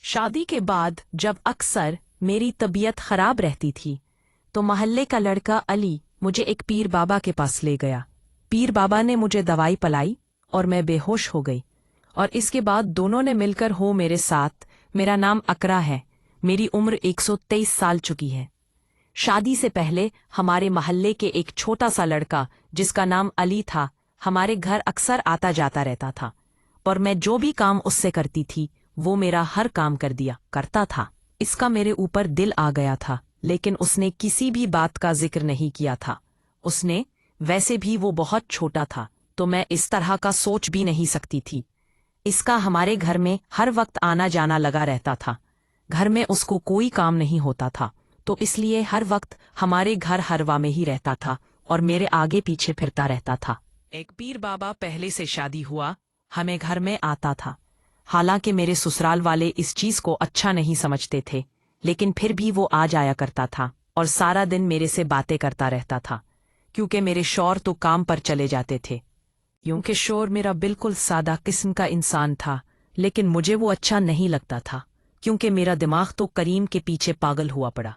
शादी के बाद जब अक्सर मेरी तबीयत खराब रहती थी तो मोहल्ले का लड़का अली मुझे एक पीर बाबा के पास ले गया। पीर बाबा ने मुझे दवाई पिलाई और मैं बेहोश हो गई, और इसके बाद दोनों ने मिलकर हो मेरे साथ। मेरा नाम अकरा है, मेरी उम्र 123 साल चुकी है। शादी से पहले हमारे मोहल्ले के एक छोटा सा लड़का जिसका नाम अली था हमारे घर अक्सर आता जाता रहता था, और मैं जो भी काम उससे करती थी वो मेरा हर काम कर दिया करता था। इसका मेरे ऊपर दिल आ गया था, लेकिन उसने किसी भी बात का जिक्र नहीं किया था। उसने वैसे भी वो बहुत छोटा था, तो मैं इस तरह का सोच भी नहीं सकती थी। इसका हमारे घर में हर वक्त आना जाना लगा रहता था। घर में उसको कोई काम नहीं होता था, तो इसलिए हर वक्त हमारे घर हरवा में ही रहता था और मेरे आगे पीछे फिरता रहता था। एक पीर बाबा पहले से शादी हुआ हमें घर में आता था। हालांकि मेरे ससुराल वाले इस चीज को अच्छा नहीं समझते थे, लेकिन फिर भी वो आ जाया करता था और सारा दिन मेरे से बातें करता रहता था, क्योंकि मेरे शौहर तो काम पर चले जाते थे। क्योंकि शौहर मेरा बिल्कुल सादा किस्म का इंसान था, लेकिन मुझे वो अच्छा नहीं लगता था, क्योंकि मेरा दिमाग तो करीम के पीछे पागल हुआ पड़ा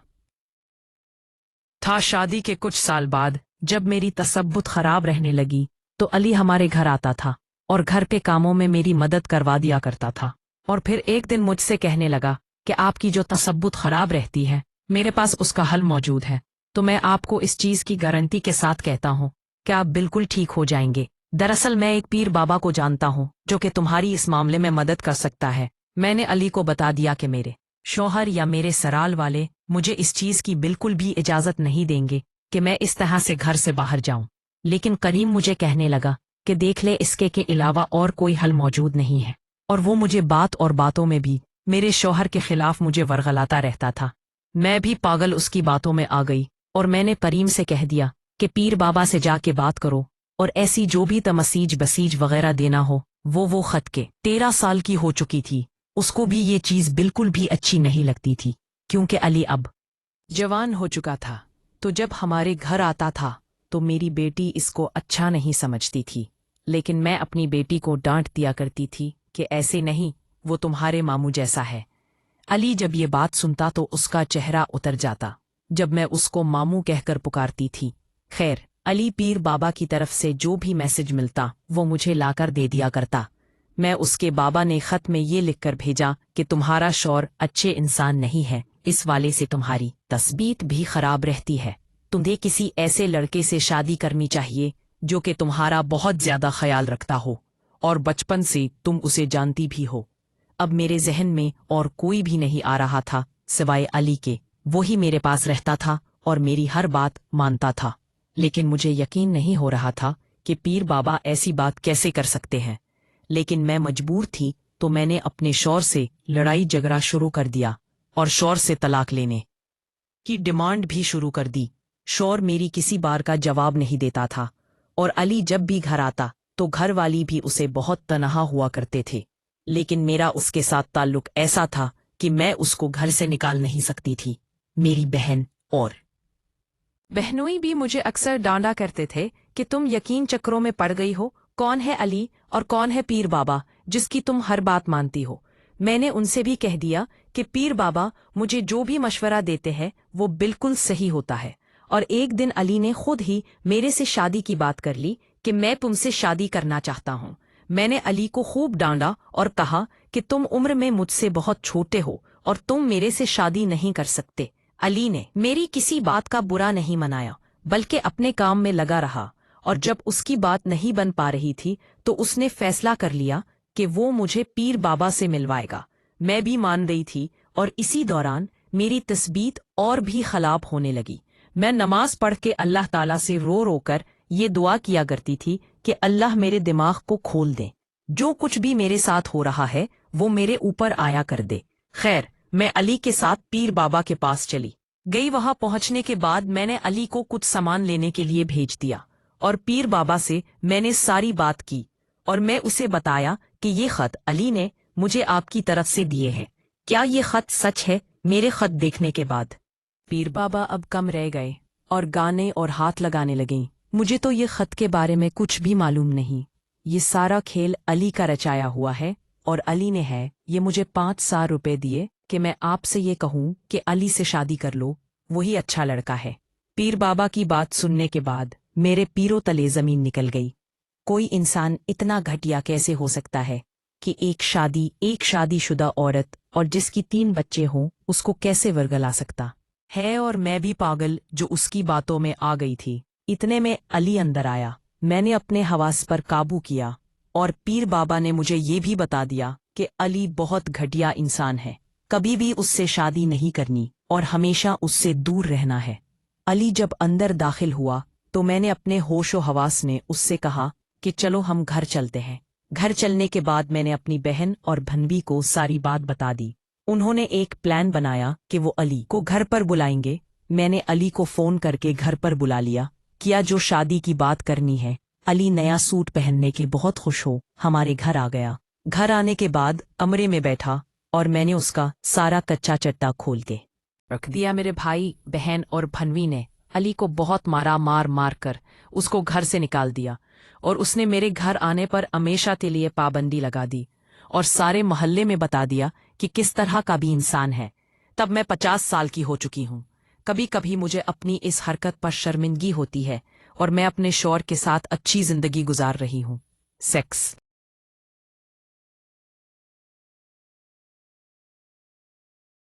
था। शादी के कुछ साल बाद जब मेरी तसब्बुत खराब रहने लगी तो अली हमारे घर आता था और घर के कामों में मेरी मदद करवा दिया करता था। और फिर एक दिन मुझसे कहने लगा कि आपकी जो तसब्बुत खराब रहती है मेरे पास उसका हल मौजूद है, तो मैं आपको इस चीज की गारंटी के साथ कहता हूँ कि आप बिल्कुल ठीक हो जाएंगे। दरअसल मैं एक पीर बाबा को जानता हूँ जो कि तुम्हारी इस मामले में मदद कर सकता है। मैंने अली को बता दिया कि मेरे शौहर या मेरे सराल वाले मुझे इस चीज की बिल्कुल भी इजाजत नहीं देंगे कि मैं इस तरह से घर से बाहर जाऊं। लेकिन करीम मुझे कहने लगा कि देख ले, इसके के अलावा और कोई हल मौजूद नहीं है। और वो मुझे बात और बातों में भी मेरे शौहर के खिलाफ मुझे वरगलाता रहता था। मैं भी पागल उसकी बातों में आ गई और मैंने करीम से कह दिया कि पीर बाबा से जाके बात करो, और ऐसी जो भी तमसीज बसीज वगैरह देना हो वो खत के 13 साल की हो चुकी थी। उसको भी ये चीज बिल्कुल भी अच्छी नहीं लगती थी, क्योंकि अली अब जवान हो चुका था। तो जब हमारे घर आता था तो मेरी बेटी इसको अच्छा नहीं समझती थी, लेकिन मैं अपनी बेटी को डांट दिया करती थी कि ऐसे नहीं, वो तुम्हारे मामू जैसा है। अली जब ये बात सुनता तो उसका चेहरा उतर जाता जब मैं उसको मामू कहकर पुकारती थी। खैर, अली पीर बाबा की तरफ से जो भी मैसेज मिलता वो मुझे लाकर दे दिया करता। मैं उसके बाबा ने खत में ये लिखकर भेजा कि तुम्हारा शौहर अच्छे इंसान नहीं है, इस वाले से तुम्हारी तस्बीत भी खराब रहती है। तुम्हें किसी ऐसे लड़के से शादी करनी चाहिए जो कि तुम्हारा बहुत ज्यादा ख्याल रखता हो, और बचपन से तुम उसे जानती भी हो। अब मेरे जहन में और कोई भी नहीं आ रहा था सिवाय अली के। वो ही मेरे पास रहता था और मेरी हर बात मानता था, लेकिन मुझे यकीन नहीं हो रहा था कि पीर बाबा ऐसी बात कैसे कर सकते हैं। लेकिन मैं मजबूर थी, तो मैंने अपने शौहर से लड़ाई झगड़ा शुरू कर दिया और शौहर से तलाक लेने की डिमांड भी शुरू कर दी। शौहर मेरी किसी बार का जवाब नहीं देता था, और अली जब भी घर आता तो घर वाली भी उसे बहुत तनहा हुआ करते थे। लेकिन मेरा उसके साथ ताल्लुक ऐसा था कि मैं उसको घर से निकाल नहीं सकती थी। मेरी बहन और बहनोई भी मुझे अक्सर डांटा करते थे कि तुम यकीन चक्रों में पड़ गई हो, कौन है अली और कौन है पीर बाबा जिसकी तुम हर बात मानती हो। मैंने उनसे भी कह दिया कि पीर बाबा मुझे जो भी मशवरा देते हैं वो बिल्कुल सही होता है। और एक दिन अली ने खुद ही मेरे से शादी की बात कर ली कि मैं तुमसे शादी करना चाहता हूँ। मैंने अली को खूब डांटा और कहा कि तुम उम्र में मुझसे बहुत छोटे हो और तुम मेरे से शादी नहीं कर सकते। अली ने मेरी किसी बात का बुरा नहीं मनाया, बल्कि अपने काम में लगा रहा, और जब उसकी बात नहीं बन पा रही थी तो उसने फैसला कर लिया कि वो मुझे पीर बाबा से मिलवाएगा। मैं भी मान गई थी, और इसी दौरान मेरी तस्बीत और भी खराब होने लगी। मैं नमाज पढ़ के अल्लाह ताला से रो रो कर ये दुआ किया करती थी कि अल्लाह मेरे दिमाग को खोल दे, जो कुछ भी मेरे साथ हो रहा है वो मेरे ऊपर आया कर दे। खैर, मैं अली के साथ पीर बाबा के पास चली गई। वहां पहुंचने के बाद मैंने अली को कुछ सामान लेने के लिए भेज दिया, और पीर बाबा से मैंने सारी बात की, और मैं उसे बताया कि ये खत अली ने मुझे आपकी तरफ से दिए हैं। क्या ये खत सच है? मेरे खत देखने के बाद पीर बाबा अब कम रह गए और गाने और हाथ लगाने लगे। मुझे तो ये खत के बारे में कुछ भी मालूम नहीं। ये सारा खेल अली का रचाया हुआ है, और अली ने है ये मुझे 5,000 रुपए दिए कि मैं आपसे ये कहूँ कि अली से शादी कर लो, वही अच्छा लड़का है। पीर बाबा की बात सुनने के बाद मेरे पीरों तले जमीन निकल गई। कोई इंसान इतना घटिया कैसे हो सकता है कि एक शादीशुदा औरत और जिसकी 3 बच्चे हों उसको कैसे वर्गला सकता है। और मैं भी पागल जो उसकी बातों में आ गई थी। इतने में अली अंदर आया। मैंने अपने हवास पर काबू किया और पीर बाबा ने मुझे ये भी बता दिया कि अली बहुत घटिया इंसान है, कभी भी उससे शादी नहीं करनी और हमेशा उससे दूर रहना है। अली जब अंदर दाखिल हुआ तो मैंने अपने होशो हवास में उससे कहा कि चलो हम घर चलते हैं। घर चलने के बाद मैंने अपनी बहन और भनवी को सारी बात बता दी। उन्होंने एक प्लान बनाया कि वो अली को घर पर बुलाएंगे। मैंने अली को फोन करके घर पर बुला लिया, किया जो शादी की बात करनी है। अली नया सूट पहनने के बहुत खुश हो हमारे घर आ गया। घर आने के बाद कमरे में बैठा और मैंने उसका सारा कच्चा चट्टा खोल के रख दिया। मेरे भाई बहन और भनवी ने अली को बहुत मार कर उसको घर से निकाल दिया और उसने मेरे घर आने पर हमेशा के लिए पाबंदी लगा दी और सारे मोहल्ले में बता दिया कि किस तरह का भी इंसान है। तब मैं 50 साल की हो चुकी हूँ। कभी कभी मुझे अपनी इस हरकत पर शर्मिंदगी होती है और मैं अपने शौहर के साथ अच्छी जिंदगी गुजार रही हूँ। सेक्स